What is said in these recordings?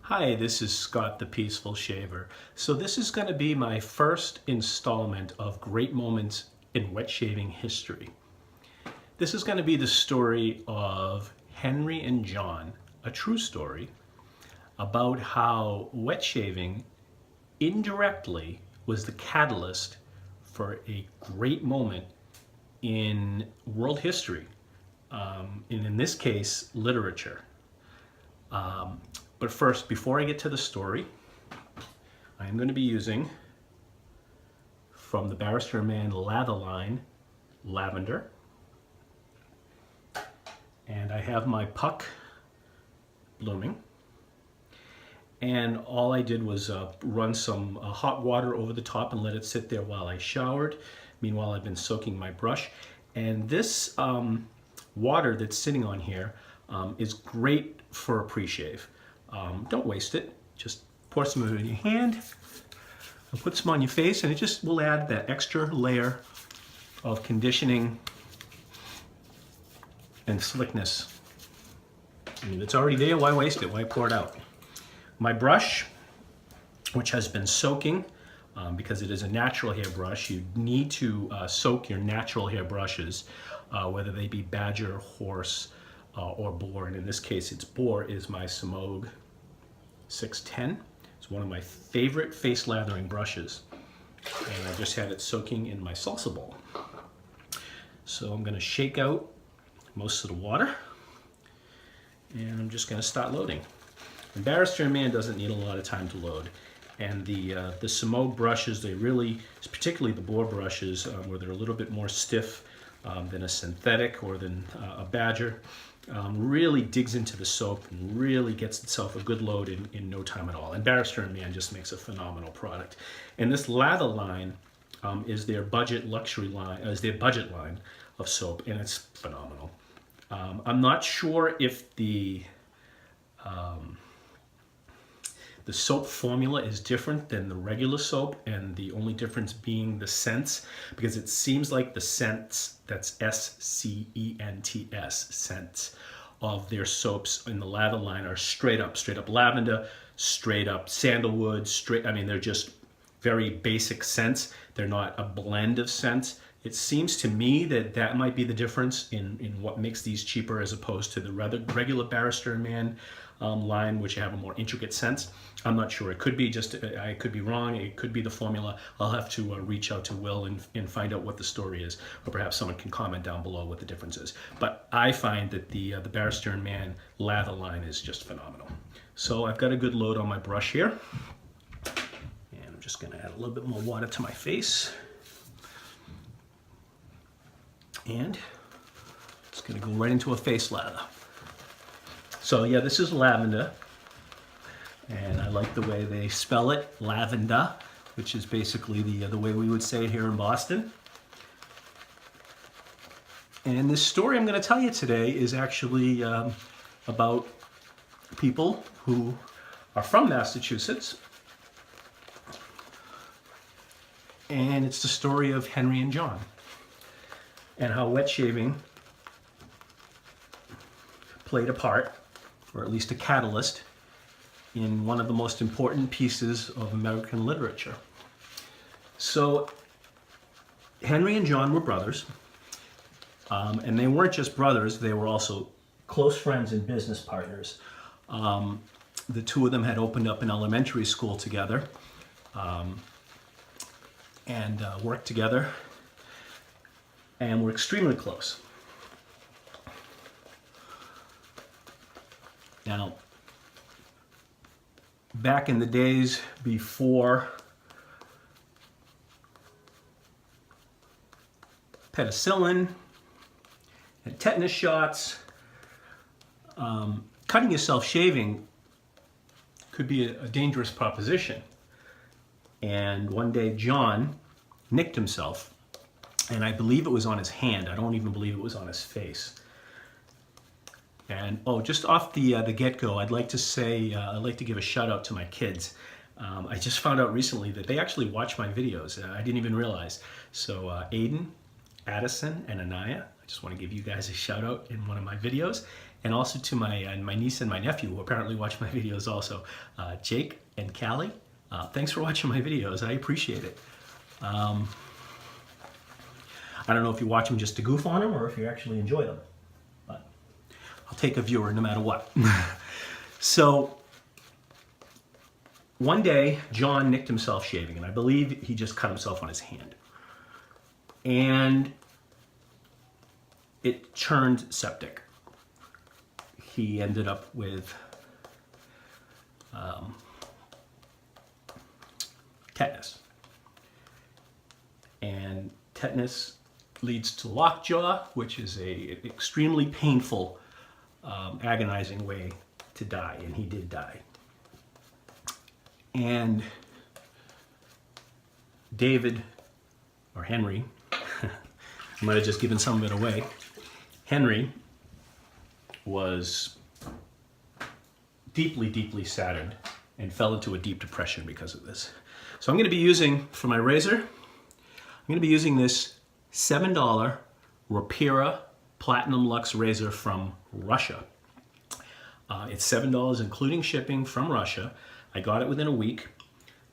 Hi, this is Scott the Peaceful Shaver. So this is going to be my first installment of Great Moments in Wet Shaving History. This is going to be the story of Henry and John, a true story about how wet shaving indirectly was the catalyst for a great moment in world history, and in this case, literature. But first, before I get to the story, I am going to be using from the Barrister Man Lather line lavender. And I have my puck blooming. And all I did was run some hot water over the top and let it sit there while I showered. Meanwhile, I've been soaking my brush. And this water that's sitting on here is great for a pre-shave. Don't waste it. Just pour some of it in your hand and put some on your face, and it just will add that extra layer of conditioning and slickness. I mean, it's already there. Why waste it? Why pour it out? My brush, which has been soaking, because it is a natural hair brush, you need to soak your natural hair brushes, whether they be Badger, Horse, or Boar. And in this case, it's Boar, is my Semogue 610. It's one of my favorite face lathering brushes. And I just had it soaking in my salsa bowl. So I'm going to shake out most of the water. And I'm just going to start loading. And Barrister Man doesn't need a lot of time to load. And the Semogue brushes, they really, particularly the Boar brushes, where they're a little bit more stiff than a synthetic or than a Badger, really digs into the soap and really gets itself a good load in no time at all. And Barrister Man just makes a phenomenal product. And this lather line is their budget luxury line, is their budget line of soap, and it's phenomenal. I'm not sure if the soap formula is different than the regular soap, and the only difference being the scents, because it seems like the scents, that's S-C-E-N-T-S, scents of their soaps in the lather line are straight up lavender, straight up sandalwood, I mean, they're just very basic scents. They're not a blend of scents. It seems to me that that might be the difference in what makes these cheaper as opposed to the regular Barrister Man line, which have a more intricate scents. I'm not sure. It could be just, I could be wrong. It could be the formula. I'll have to reach out to Will and find out what the story is, or perhaps someone can comment down below what the difference is. But I find that the Barrister Man lather line is just phenomenal. So I've got a good load on my brush here, and I'm just going to add a little bit more water to my face. And it's going to go right into a face lather. So yeah, this is lavender, and I like the way they spell it, lavender, which is basically the way we would say it here in Boston. And this story I'm going to tell you today is actually about people who are from Massachusetts, and it's the story of Henry and John, and how wet shaving played a part, or at least a catalyst, in one of the most important pieces of American literature. So Henry and John were brothers, and they weren't just brothers, they were also close friends and business partners. The two of them had opened up an elementary school together, and worked together, and were extremely close. Now, back in the days before penicillin and tetanus shots, cutting yourself shaving could be a dangerous proposition. And one day John nicked himself, and I believe it was on his hand. I don't even believe it was on his face. And oh, just off the get-go, I'd like to say, I'd like to give a shout out to my kids. I just found out recently that they actually watch my videos. I didn't even realize. So Aiden, Addison, and Anaya, I just want to give you guys a shout out in one of my videos. and also to my niece and my nephew who apparently watch my videos also. Jake and Callie, thanks for watching my videos. I appreciate it. I don't know if you watch them just to goof on them or if you actually enjoy them, but I'll take a viewer no matter what. So one day, John nicked himself shaving, and I believe he just cut himself on his hand. And it turned septic. He ended up with tetanus. And tetanus leads to lockjaw, which is an extremely painful, agonizing way to die, and he did die. And David, or Henry, I might have just given some of it away. Henry was deeply, deeply saddened and fell into a deep depression because of this. So I'm going to be using, for my razor, I'm going to be using this $7 Rapira Platinum Luxe razor from Russia. It's $7 including shipping from Russia. I got it within a week.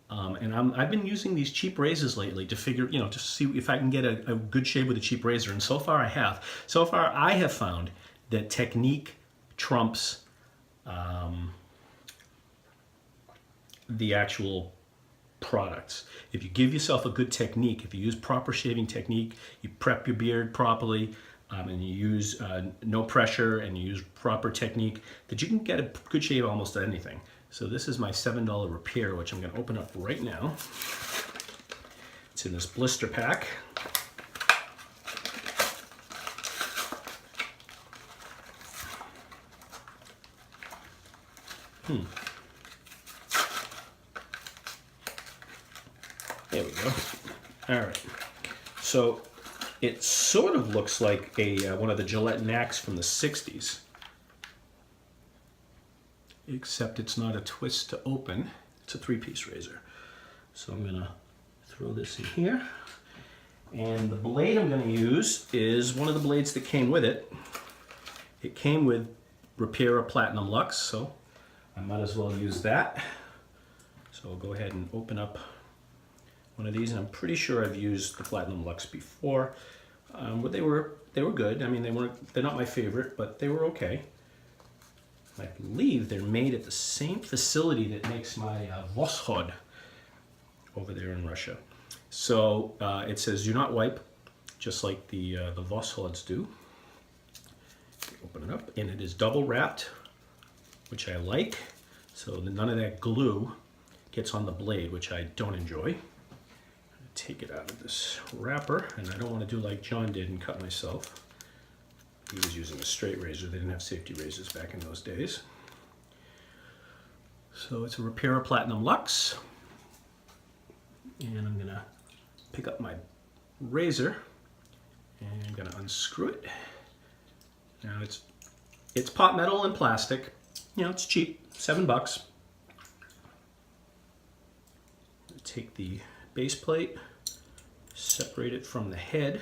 And I've been using these cheap razors lately to figure, to see if I can get a good shave with a cheap razor. And so far I have. So far I have found that technique trumps the actual products. If you give yourself a good technique, if you use proper shaving technique, you prep your beard properly, and you use no pressure and you use proper technique, that you can get a good shave almost at anything. So this is my $7 Rapira, which I'm going to open up right now. It's in this blister pack. There we go. All right. So it sort of looks like a one of the Gillette Nacs from the 60s. Except it's not a twist to open. It's a 3-piece razor. So I'm gonna throw this in here. And the blade I'm gonna use is one of the blades that came with it. It came with Rapira Platinum Luxe, so I might as well use that. So I'll go ahead and open up one of these, and I'm pretty sure I've used the Platinum Luxe before. But they were good. I mean, they're not my favorite, but they were okay. I believe they're made at the same facility that makes my Voskhod over there in Russia. So it says do not wipe, just like the Voskhods do. Open it up, and it is double wrapped, which I like. So that none of that glue gets on the blade, which I don't enjoy. Take it out of this wrapper, and I don't want to do like John did and cut myself. He was using a straight razor. They didn't have safety razors back in those days. So it's a Rapira Platinum Luxe. And I'm gonna pick up my razor and I'm gonna unscrew it. Now it's pot metal and plastic. It's cheap, $7. Take the base plate, separate it from the head.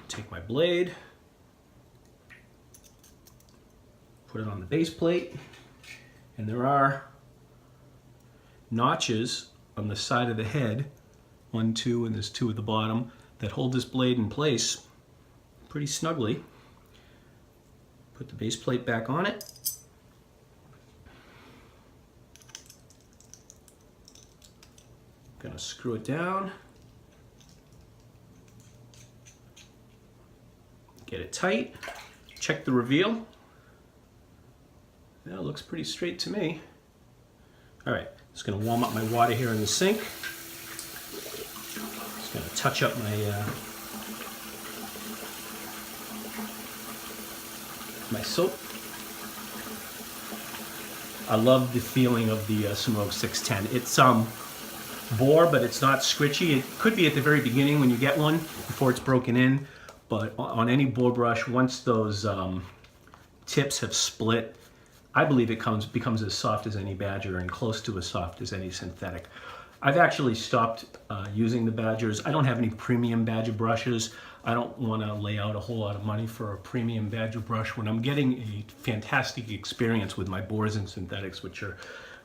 Take my blade, put it on the base plate, and there are notches on the side of the head, 1, 2, and there's 2 at the bottom, that hold this blade in place pretty snugly. Put the base plate back on it. Gonna screw it down. Get it tight. Check the reveal. That looks pretty straight to me. All right, just gonna warm up my water here in the sink. Just gonna touch up my my soap. I love the feeling of the Sumo 610. It's bore, but it's not scritchy. It could be at the very beginning when you get one before it's broken in, but on any bore brush, once those tips have split, I believe it becomes as soft as any Badger and close to as soft as any synthetic. I've actually stopped using the Badgers. I don't have any premium Badger brushes. I don't want to lay out a whole lot of money for a premium Badger brush when I'm getting a fantastic experience with my bores and synthetics, which are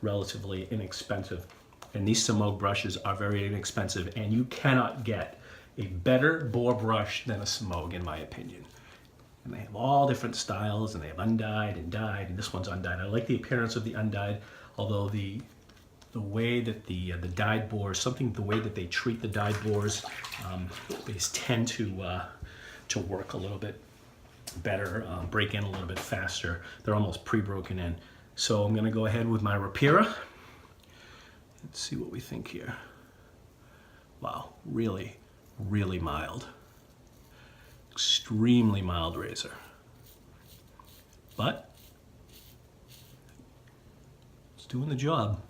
relatively inexpensive. And these Semogue brushes are very inexpensive, and you cannot get a better bore brush than a Semogue, in my opinion. And they have all different styles, and they have undyed and dyed, and this one's undyed. I like the appearance of the undyed, although the way that the dyed bores, the way that they treat the dyed bores, they tend to work a little bit better, break in a little bit faster. They're almost pre-broken in. So I'm going to go ahead with my Rapira. Let's see what we think here. Wow, really, really mild. Extremely mild razor. But it's doing the job.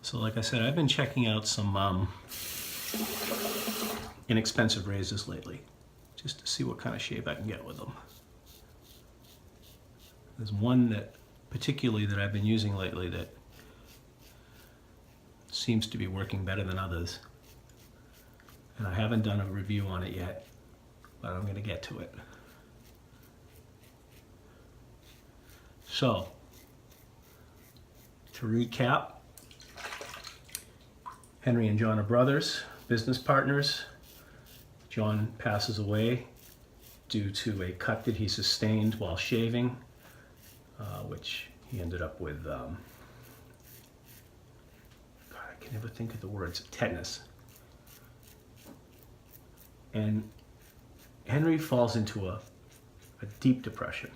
So like I said, I've been checking out some inexpensive razors lately, just to see what kind of shape I can get with them. There's one that particularly that I've been using lately that seems to be working better than others. And I haven't done a review on it yet, but I'm going to get to it. So, to recap, Henry and John are brothers, business partners. John passes away due to a cut that he sustained while shaving, which he ended up with, God, I can never think of the words, tetanus. And Henry falls into a deep depression.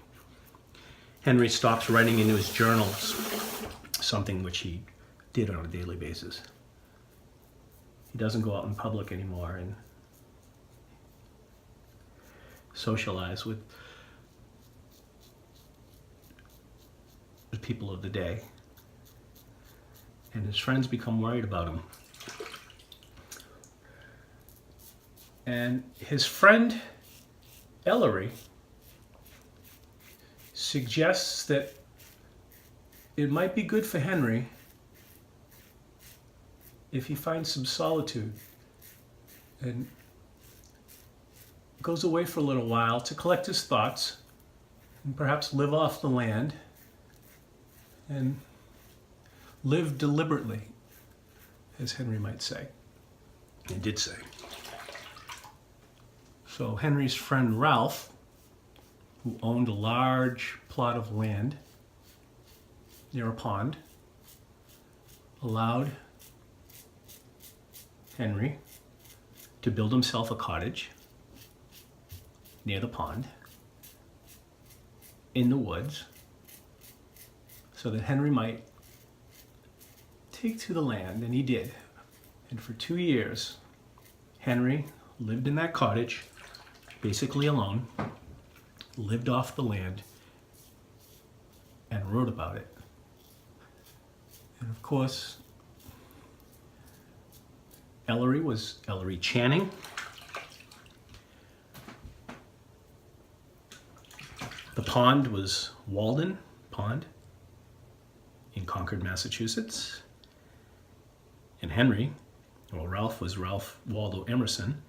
Henry stops writing into his journals, something which he did on a daily basis. He doesn't go out in public anymore and socialize with the people of the day. And his friends become worried about him. And his friend Ellery suggests that it might be good for Henry if he finds some solitude and goes away for a little while to collect his thoughts and perhaps live off the land and live deliberately, as Henry might say, and did say. So Henry's friend Ralph, who owned a large plot of land near a pond, allowed Henry to build himself a cottage near the pond in the woods so that Henry might take to the land, and he did. And for 2 years, Henry lived in that cottage, basically alone, lived off the land, and wrote about it. And of course, Ellery was Ellery Channing. The pond was Walden Pond in Concord, Massachusetts. And Henry, well, Ralph was Ralph Waldo Emerson,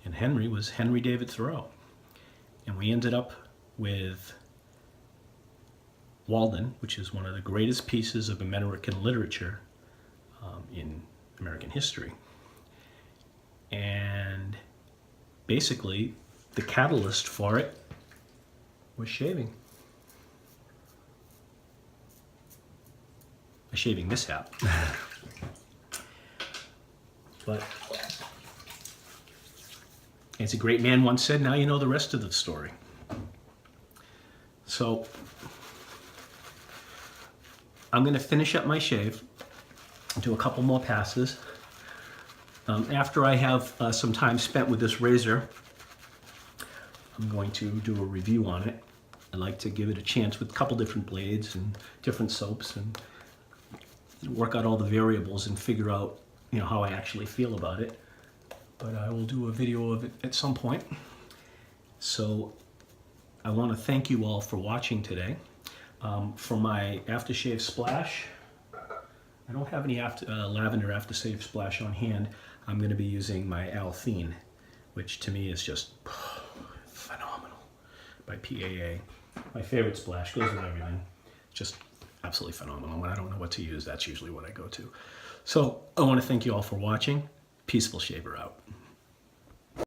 and Henry was Henry David Thoreau. And we ended up with Walden, which is one of the greatest pieces of American literature in American history. And basically, the catalyst for it was shaving. A shaving mishap. But as a great man once said, now you know the rest of the story. So I'm going to finish up my shave, do a couple more passes. After I have some time spent with this razor, I'm going to do a review on it. I like to give it a chance with a couple different blades and different soaps and work out all the variables and figure out, you know, how I actually feel about it. But I will do a video of it at some point. So I want to thank you all for watching today. For my aftershave splash, I don't have any lavender aftershave splash on hand. I'm going to be using my Althene, which to me is just phenomenal, by PAA. My favorite splash, goes with everything. Just absolutely phenomenal. When I don't know what to use, that's usually what I go to. So I want to thank you all for watching. Peaceful Shaver out.